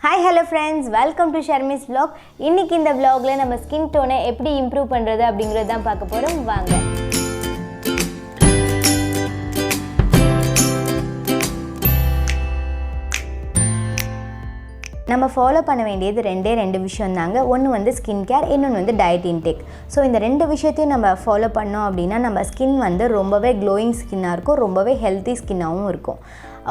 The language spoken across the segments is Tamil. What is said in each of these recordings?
Hi hello friends, welcome to Sharmi's vlog. இன்னைக்கு இந்த vlogல நம்ம ஸ்கின் டோனை எப்படி இம்ப்ரூவ் பண்றது அப்படிங்கறத தான் பார்க்க போறோம். வாங்க. நம்ம ஃபாலோ பண்ண வேண்டியது ரெண்டு விஷயம் தாங்க. ஒன்று வந்து ஸ்கின் கேர், இன்னொன்று வந்து டயட் இன்டேக். ஸோ இந்த ரெண்டு விஷயத்தையும் நம்ம ஃபாலோ பண்ணோம் அப்படின்னா நம்ம ஸ்கின் வந்து ரொம்பவே க்ளோயிங் ஸ்கின்னாக இருக்கும், ரொம்பவே ஹெல்த்தி ஸ்கின்னாகவும் இருக்கும்.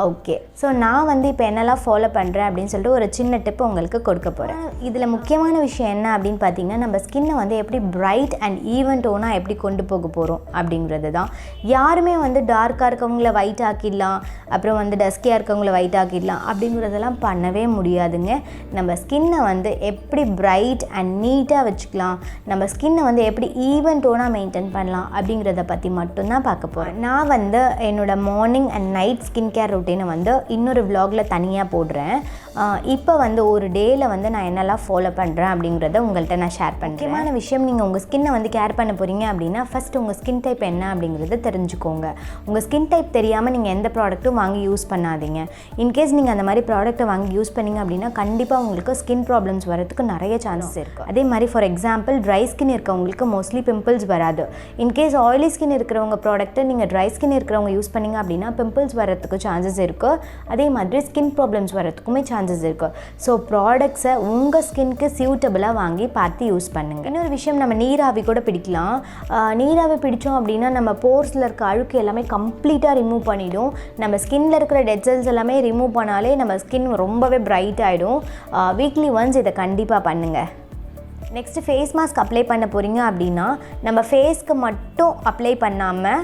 ஓகே, ஸோ நான் வந்து இப்போ என்னெல்லாம் ஃபாலோ பண்ணுறேன் அப்படின்னு சொல்லிட்டு ஒரு சின்ன டிப் உங்களுக்கு கொடுக்க போகிறேன். இதில் முக்கியமான விஷயம் என்ன அப்படின்னு பார்த்தீங்கன்னா, நம்ம ஸ்கின்னை வந்து எப்படி பிரைட் அண்ட் ஈவன் டோனாக எப்படி கொண்டு போக போகிறோம் அப்படிங்கிறது தான். யாருமே வந்து டார்க்காக இருக்கவங்கள ஒயிட் ஆக்கிடலாம், அப்புறம் வந்து டஸ்கியாக இருக்கவங்கள ஒயிட் ஆக்கிடலாம் அப்படிங்கிறதெல்லாம் பண்ணவே முடியாதுங்க. நம்ம ஸ்கின்னை வந்து எப்படி பிரைட் அண்ட் நீட்டாக வச்சுக்கலாம், நம்ம ஸ்கின்னை வந்து எப்படி ஈவன் டோனாக மெயின்டைன் பண்ணலாம் அப்படிங்கிறத பற்றி மட்டும்தான் பார்க்க போகிறேன். நான் வந்து என்னோடய morning and night skin care ரொட்டீனை வந்து இன்னொரு விலாகில் தனியாக போடுறேன். இப்போ வந்து ஒரு டேயில் வந்து நான் என்னெல்லாம் ஃபாலோ பண்ணுறேன் அப்படிங்கிறத உங்கள்கிட்ட நான் ஷேர் பண்ணுறேன். முக்கியமான விஷயம், நீங்கள் உங்கள் ஸ்கின்னை வந்து கேர் பண்ண போகிறீங்க அப்படின்னா ஃபஸ்ட்டு உங்கள் ஸ்கின் டைப் என்ன அப்படிங்கிறத தெரிஞ்சுக்கோங்க. உங்கள் ஸ்கின் டைப் தெரியாமல் நீங்கள் எந்த ப்ராடக்ட்டும் வாங்கி யூஸ் பண்ணாதீங்க. இன்கேஸ் நீங்கள் அந்த மாதிரி ப்ராடக்ட்டை வாங்கி யூஸ் பண்ணிங்க அப்படின்னா கண்டிப்பாக உங்களுக்கு ஸ்கின் ப்ராப்ளம்ஸ் வரதுக்கு நிறைய சான்சஸ் இருக்குது. அதே மாதிரி ஃபார் எக்ஸாம்பிள் ட்ரை ஸ்கின் இருக்கவங்களுக்கு மோஸ்ட்லி பிம்பிள்ஸ் வராது. இன்கேஸ் ஆயிலி ஸ்கின் இருக்கிறவங்க ப்ராடக்ட்டை நீங்கள் ட்ரை ஸ்கின் இருக்கிறவங்க யூஸ் பண்ணிங்க அப்படின்னா பிம்பிள்ஸ் வரதுக்கு சான்சஸ் இருக்குது. அதே மாதிரி ஸ்கின் ப்ராப்ளம்ஸ் வரதுக்குமே சான்சஸ் இருக்குது. ஸோ ப்ராடக்ட்ஸை உங்கள் ஸ்கின்க்கு சியூட்டபிளாக வாங்கி பார்த்து யூஸ் பண்ணுங்கள். இன்னொரு விஷயம், நம்ம நீராவி கூட பிடிக்கலாம். நீராவி பிடிச்சோம் அப்படின்னா நம்ம போர்ஸில் இருக்க அழுக்கு எல்லாமே கம்ப்ளீட்டாக ரிமூவ் பண்ணிவிடும். நம்ம ஸ்கின்னில் இருக்கிற டெட் செல்ஸ் எல்லாமே ரிமூவ் பண்ணாலே நம்ம ஸ்கின் ரொம்பவே பிரைட் ஆகிடும். வீக்லி ஒன்ஸ் இதை கண்டிப்பாக பண்ணுங்கள். நெக்ஸ்ட்டு ஃபேஸ் மாஸ்க் அப்ளை பண்ண போகிறீங்க அப்படின்னா நம்ம ஃபேஸ்க்கு மட்டும் அப்ளை பண்ணாமல்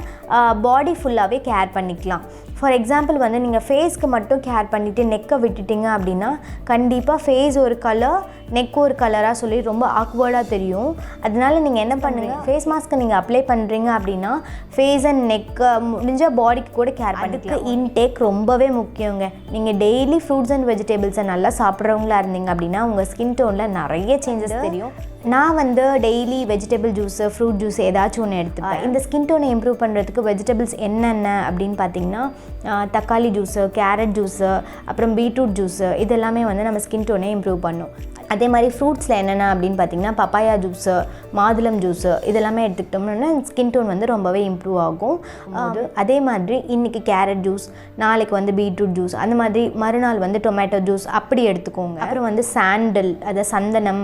பாடி ஃபுல்லாகவே கேர் பண்ணிக்கலாம். ஃபார் எக்ஸாம்பிள் வந்து நீங்கள் ஃபேஸ்க்கு மட்டும் கேர் பண்ணிவிட்டு நெக்கை விட்டுட்டிங்க அப்படின்னா கண்டிப்பாக ஃபேஸ் ஒரு கலர், நெக் ஒரு கலராக சொல்லி ரொம்ப ஆக்வர்டாக தெரியும். அதனால நீங்கள் என்ன பண்ணுங்கள், ஃபேஸ் மாஸ்க்கை நீங்கள் அப்ளை பண்ணுறீங்க அப்படின்னா ஃபேஸ் அண்ட் நெக்கை முடிஞ்சால் பாடிக்கு கூட கேர் பண்ணிக்கலாம். இன்டேக் ரொம்பவே முக்கியங்க. நீங்கள் டெய்லி ஃப்ரூட்ஸ் அண்ட் வெஜிடபிள்ஸை நல்லா சாப்பிட்றவங்களா இருந்தீங்க அப்படின்னா உங்கள் ஸ்கின் டோனில் நிறைய சேஞ்சஸ் தெரியும். நான் வந்து daily vegetable juice, fruit juice ஏதாச்சும் ஒன்று எடுத்துப்பேன். இந்த ஸ்கின் டோனை இம்ப்ரூவ் பண்ணுறதுக்கு வெஜிடபிள்ஸ் என்னென்ன அப்படின்னு பார்த்தீங்கன்னா தக்காளி ஜூஸு, கேரட் ஜூஸு, அப்புறம் பீட்ரூட் ஜூஸு, இதெல்லாமே வந்து நம்ம ஸ்கின் டோனை இம்ப்ரூவ் பண்ணும். அதே மாதிரி ஃப்ரூட்ஸில் என்னென்ன அப்படின்னு பார்த்தீங்கன்னா பப்பாயா ஜூஸு, மாதுளம் ஜூஸு, இதெல்லாமே எடுத்துக்கிட்டோம்னா ஸ்கின் டோன் வந்து ரொம்பவே இம்ப்ரூவ் ஆகும். அதே மாதிரி இன்றைக்கி கேரட் ஜூஸ், நாளைக்கு வந்து பீட்ரூட் ஜூஸ், அந்த மாதிரி மறுநாள் வந்து டொமேட்டோ ஜூஸ் அப்படி எடுத்துக்கோங்க. அப்புறம் வந்து சாண்டல், அதை சந்தனம்,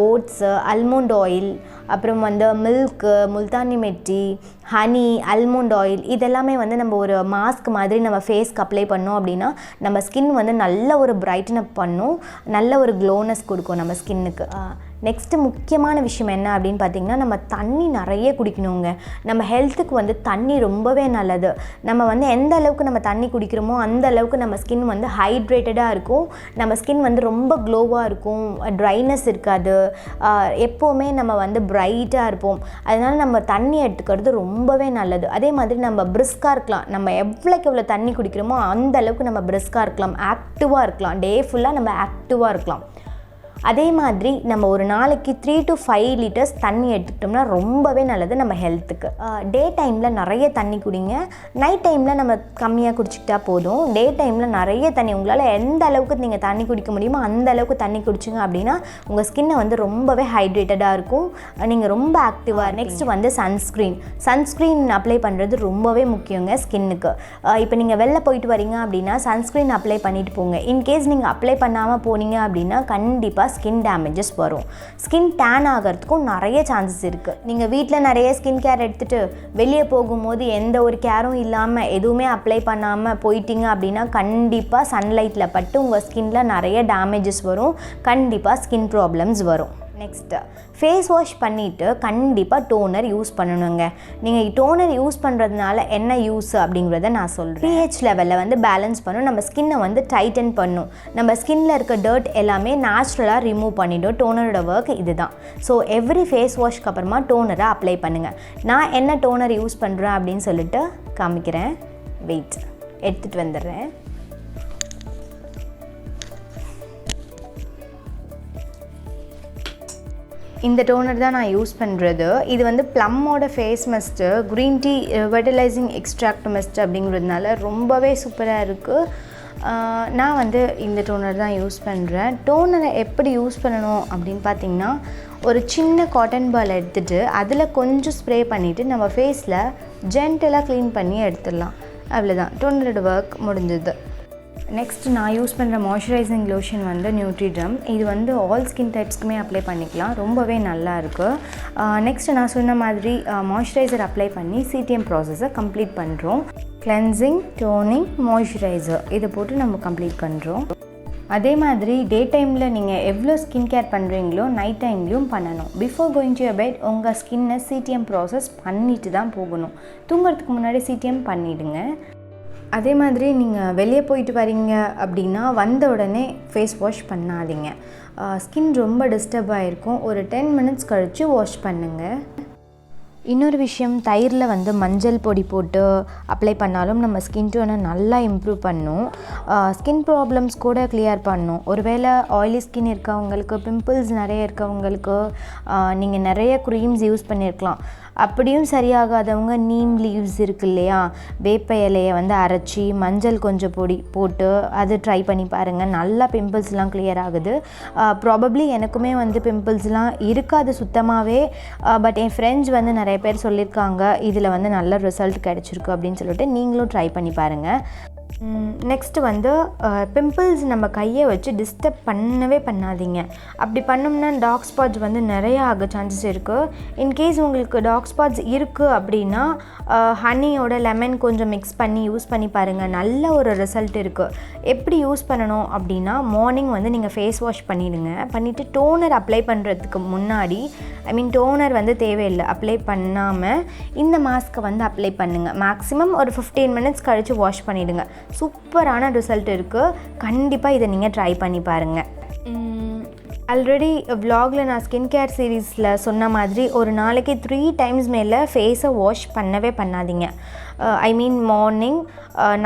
ஓட்ஸு, அல்மண்ட் ஆயில், அப்புறம் வந்து மில்க்கு, முல்தானி மெட்டி, ஹனி, அல்மண்ட் ஆயில், இதெல்லாமே வந்து நம்ம ஒரு மாஸ்க் மாதிரி நம்ம ஃபேஸ்க்கு அப்ளை பண்ணோம் அப்படின்னா நம்ம ஸ்கின் வந்து நல்ல ஒரு பிரைட்டன் அப் பண்ணும், நல்ல ஒரு க்ளோனஸ் கொடுக்கும் நம்ம ஸ்கின்னுக்கு. நெக்ஸ்ட்டு முக்கியமான விஷயம் என்ன அப்படின்னு பார்த்திங்கன்னா நம்ம தண்ணி நிறைய குடிக்கணுங்க. நம்ம ஹெல்த்துக்கு வந்து தண்ணி ரொம்பவே நல்லது. நம்ம வந்து எந்த அளவுக்கு நம்ம தண்ணி குடிக்கிறோமோ அந்த அளவுக்கு நம்ம ஸ்கின் வந்து ஹைட்ரேட்டடாக இருக்கும், நம்ம ஸ்கின் வந்து ரொம்ப க்ளோவாக இருக்கும், ட்ரைனஸ் இருக்காது, எப்போவுமே நம்ம வந்து பிரைட்டாக இருப்போம். அதனால் நம்ம தண்ணி எடுத்துக்கிறது ரொம்பவே நல்லது. அதே மாதிரி நம்ம பிரிஸ்காக இருக்கலாம். நம்ம எவ்வளோக்கு எவ்வளோ தண்ணி குடிக்கிறோமோ அந்த அளவுக்கு நம்ம பிரிஸ்காக இருக்கலாம், ஆக்டிவாக இருக்கலாம், டே ஃபுல்லாக நம்ம ஆக்டிவாக இருக்கலாம். அதே மாதிரி நம்ம ஒரு நாளைக்கு 3 to 5 லிட்டர்ஸ் தண்ணி எடுத்துக்கிட்டோம்னா ரொம்பவே நல்லது நம்ம ஹெல்த்துக்கு. டே டைமில் நிறைய தண்ணி குடிங்க, நைட் டைமில் நம்ம கம்மியாக குடிச்சிக்கிட்டா போதும். டே டைமில் நிறைய தண்ணி, உங்களால் எந்த அளவுக்கு நீங்கள் தண்ணி குடிக்க முடியுமோ அந்த அளவுக்கு தண்ணி குடிச்சிங்க அப்படின்னா உங்கள் ஸ்கின்னை வந்து ரொம்பவே ஹைட்ரேட்டடாக இருக்கும், நீங்கள் ரொம்ப ஆக்டிவாக. நெக்ஸ்ட் வந்து சன்ஸ்க்ரீன் அப்ளை பண்ணுறது ரொம்பவே முக்கியங்க ஸ்கின்னுக்கு. இப்போ நீங்கள் வெளில போயிட்டு வரீங்க அப்படின்னா சன்ஸ்க்ரீன் அப்ளை பண்ணிட்டு போங்க. இன்கேஸ் நீங்கள் அப்ளை பண்ணாமல் போனீங்க அப்படின்னா கண்டிப்பாக ஸ்கின் டேமேஜஸ் வரும், ஸ்கின் டேன் ஆகிறதுக்கும் நிறைய சான்சஸ் இருக்குது. நீங்கள் வீட்டில் நிறைய ஸ்கின் கேர் எடுத்துகிட்டு வெளியே போகும்போது எந்த ஒரு கேரும் இல்லாமல் எதுவுமே அப்ளை பண்ணாமல் போயிட்டீங்க அப்படின்னா கண்டிப்பாக சன்லைட்டில் பட்டு உங்கள் ஸ்கின்னில் நிறைய டேமேஜஸ் வரும், கண்டிப்பாக ஸ்கின் ப்ராப்ளம்ஸ் வரும். நெக்ஸ்ட்டு ஃபேஸ் வாஷ் பண்ணிவிட்டு கண்டிப்பாக டோனர் யூஸ் பண்ணணுங்க. நீங்கள் டோனர் யூஸ் பண்ணுறதுனால என்ன யூஸ் அப்படிங்கிறத நான் சொல்கிறேன். pH லெவலில் வந்து பேலன்ஸ் பண்ணும், நம்ம ஸ்கின்னை வந்து டைட்டன் பண்ணும், நம்ம ஸ்கின்னில் இருக்க டர்ட் எல்லாமே நேச்சுரலாக ரிமூவ் பண்ணிவிடும். டோனரோட ஒர்க் இதுதான். ஸோ எவ்ரி ஃபேஸ் வாஷ்க்கு அப்புறமா டோனரை அப்ளை பண்ணுங்கள். நான் என்ன டோனர் யூஸ் பண்ணுறேன் அப்படின்னு சொல்லிட்டு காமிக்கிறேன். வெயிட் எடுத்துகிட்டு வந்துடுறேன். இந்த டோனர் தான் நான் யூஸ் பண்ணுறது. இது வந்து ப்ளம்மோட face mask, green tea vitalizing extract mask அப்படிங்கிறதுனால ரொம்பவே சூப்பராக இருக்குது. நான் வந்து இந்த டோனர் தான் யூஸ் பண்ணுறேன். டோனரை எப்படி யூஸ் பண்ணணும் அப்படின்னு பார்த்திங்கன்னா, ஒரு சின்ன காட்டன் பால் எடுத்துகிட்டு அதில் கொஞ்சம் ஸ்ப்ரே பண்ணிவிட்டு நம்ம ஃபேஸில் ஜென்டலாக க்ளீன் பண்ணி எடுத்துடலாம். அவ்வளோதான், டோனரோட ஒர்க் முடிஞ்சது. நெக்ஸ்ட் நான் யூஸ் பண்ணுற மாய்ஸ்சரைசிங் லோஷன் வந்து நியூட்ரிட்ரம். இது வந்து ஆல் ஸ்கின் டைப்ஸ்க்குமே அப்ளை பண்ணிக்கலாம், ரொம்பவே நல்லா இருக்குது. நெக்ஸ்ட் நான் சொன்ன மாதிரி மாய்ஸ்சரைசர் அப்ளை பண்ணி சிடிஎம் ப்ராசஸை கம்ப்ளீட் பண்ணுறோம். கிளென்சிங், டோனிங், மாய்ஸ்சரைசர் இதை போட்டு நம்ம கம்ப்ளீட் பண்ணுறோம். அதே மாதிரி டே டைமில் நீங்கள் எவ்வளோ ஸ்கின் கேர் பண்ணுறீங்களோ நைட் டைம்லேயும் பண்ணணும். Before going to your bed உங்கள் ஸ்கின்னை சிடிஎம் ப்ராசஸ் பண்ணிட்டு தான் போகணும். தூங்குறதுக்கு முன்னாடி சிடிஎம் பண்ணிவிடுங்க. அதே மாதிரி நீங்கள் வெளியே போயிட்டு வரீங்க அப்படின்னா வந்த உடனே ஃபேஸ் வாஷ் பண்ணாதீங்க. ஸ்கின் ரொம்ப டிஸ்டர்ப் ஆகிருக்கும். ஒரு 10 மினிட்ஸ் கழித்து வாஷ் பண்ணுங்கள். இன்னொரு விஷயம், தயிரில் வந்து மஞ்சள் பொடி போட்டு அப்ளை பண்ணாலும் நம்ம ஸ்கின் டோனை நல்லா இம்ப்ரூவ் பண்ணும். ஸ்கின் ப்ராப்ளம்ஸ் கூட கிளியர் பண்ணும். ஒருவேளை ஆயிலி ஸ்கின் இருக்கவங்களுக்கு, பிம்பிள்ஸ் நிறைய இருக்கவங்களுக்கு நீங்கள் நிறைய க்ரீம்ஸ் யூஸ் பண்ணியிருக்கலாம். அப்படியும் சரியாகாதவங்க நீம் லீவ்ஸ் இருக்கு இல்லையா, வேப்ப இலையை வந்து அரைச்சி மஞ்சள் கொஞ்சம் பொடி போட்டு அது ட்ரை பண்ணி பாருங்கள். நல்லா பிம்பிள்ஸ்லாம் கிளியர் ஆகுது. ப்ராபப்ளி எனக்குமே வந்து பிம்பிள்ஸ்லாம் இருக்காது சுத்தமாகவே. பட் என் ஃப்ரெண்ட்ஸ் வந்து நிறைய பேர் சொல்லியிருக்காங்க இதில் வந்து நல்ல ரிசல்ட் கிடச்சிருக்கு அப்படின்னு சொல்லிட்டு நீங்களும் ட்ரை பண்ணி பாருங்கள். நெக்ஸ்ட்டு வந்து பிம்பிள்ஸ் நம்ம கையை வச்சு டிஸ்டர்ப் பண்ணவே பண்ணாதீங்க. அப்படி பண்ணோம்னா டார்க் ஸ்பாட்ஸ் வந்து நிறைய ஆக சான்சஸ் இருக்குது. இன்கேஸ் உங்களுக்கு டார்க் ஸ்பாட்ஸ் இருக்குது அப்படின்னா ஹனியோட லெமன் கொஞ்சம் மிக்ஸ் பண்ணி யூஸ் பண்ணி பாருங்கள். நல்ல ஒரு ரிசல்ட் இருக்குது. எப்படி யூஸ் பண்ணணும் அப்படின்னா, மார்னிங் வந்து நீங்கள் ஃபேஸ் வாஷ் பண்ணிவிடுங்க. பண்ணிவிட்டு டோனர் அப்ளை பண்ணுறதுக்கு முன்னாடி, டோனர் வந்து தேவையில்லை, அப்ளை பண்ணாமல் இந்த மாஸ்க்கை வந்து அப்ளை பண்ணுங்கள். மேக்ஸிமம் ஒரு 15 மினிட்ஸ் கழித்து வாஷ் பண்ணிவிடுங்க. சூப்பரான ரிசல்ட் இருக்குது. கண்டிப்பாக இதை நீங்கள் ட்ரை பண்ணி பாருங்கள். ஆல்ரெடி vlogல நான் ஸ்கின் கேர் சீரீஸில் சொன்ன மாதிரி ஒரு நாளைக்கு 3 டைம்ஸ் மேலே ஃபேஸை வாஷ் பண்ணவே பண்ணாதீங்க. மார்னிங்,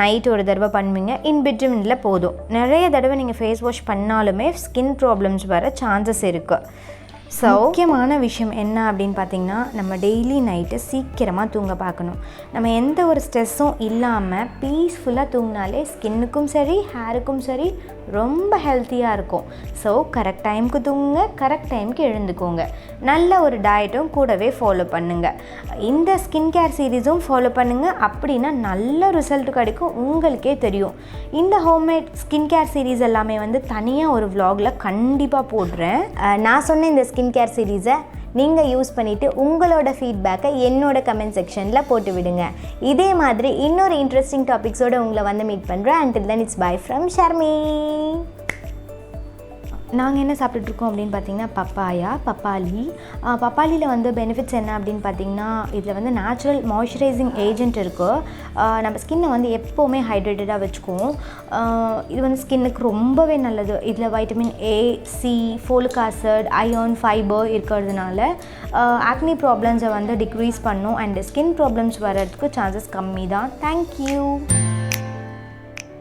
நைட் ஒரு தடவை பண்ணுவீங்க, இன்பிட்வீனில் போதும். நிறைய தடவை நீங்கள் ஃபேஸ் வாஷ் பண்ணாலுமே ஸ்கின் ப்ராப்ளம்ஸ் வர சான்சஸ் இருக்குது. ஸோ முக்கியமான விஷயம் என்ன அப்படின்னு பார்த்திங்கன்னா, நம்ம டெய்லி நைட்டு சீக்கிரமாக தூங்க பார்க்கணும். நம்ம எந்த ஒரு ஸ்ட்ரெஸ்ஸும் இல்லாமல் பீஸ்ஃபுல்லாக தூங்கினாலே ஸ்கின்னுக்கும் சரி, ஹேருக்கும் சரி ரொம்ப ஹெல்த்தியாக இருக்கும். ஸோ கரெக்ட் டைமுக்கு தூங்குங்க, கரெக்ட் டைமுக்கு எழுந்துக்கோங்க. நல்ல ஒரு டயட்டும் கூடவே ஃபாலோ பண்ணுங்கள். இந்த ஸ்கின் கேர் சீரீஸும் ஃபாலோ பண்ணுங்கள். அப்படின்னா நல்ல ரிசல்ட் கிடைக்கும், உங்களுக்கே தெரியும். இந்த ஹோம்மேட் ஸ்கின் கேர் சீரீஸ் எல்லாமே வந்து தனியாக ஒரு vlogல கண்டிப்பாக போடுறேன். நான் சொன்ன இந்த ஸ்கின் கேர் சீரீஸை நீங்கள் யூஸ் பண்ணிவிட்டு உங்களோட ஃபீட்பேக்கை என்னோட கமெண்ட் செக்ஷனில் போட்டு விடுங்க. இதே மாதிரி இன்னொரு இன்ட்ரெஸ்டிங் டாபிக்ஸோடு உங்களை வந்து மீட் பண்ணுறேன். until then it's bye from Sharmi. நாங்கள் என்ன சாப்பிட்டுட்ருக்கோம் அப்படின்னு பார்த்தீங்கன்னா, பப்பாளியில் வந்து பெனிஃபிட்ஸ் என்ன அப்படின்னு பார்த்தீங்கன்னா, இதில் வந்து நேச்சுரல் மாய்ஸ்சரைசிங் ஏஜென்ட் இருக்குது. நம்ம ஸ்கின்னை வந்து எப்போவுமே ஹைட்ரேட்டடாக வச்சுக்குவோம். இது வந்து ஸ்கின்னுக்கு ரொம்பவே நல்லது. இதில் vitamin A, C, folic acid, iron, fibre இருக்கிறதுனால ஆக்னி ப்ராப்ளம்ஸை வந்து டிக்ரீஸ் பண்ணும். அண்ட் ஸ்கின் ப்ராப்ளம்ஸ் வர்றதுக்கு சான்சஸ் கம்மி தான். தேங்க்யூ.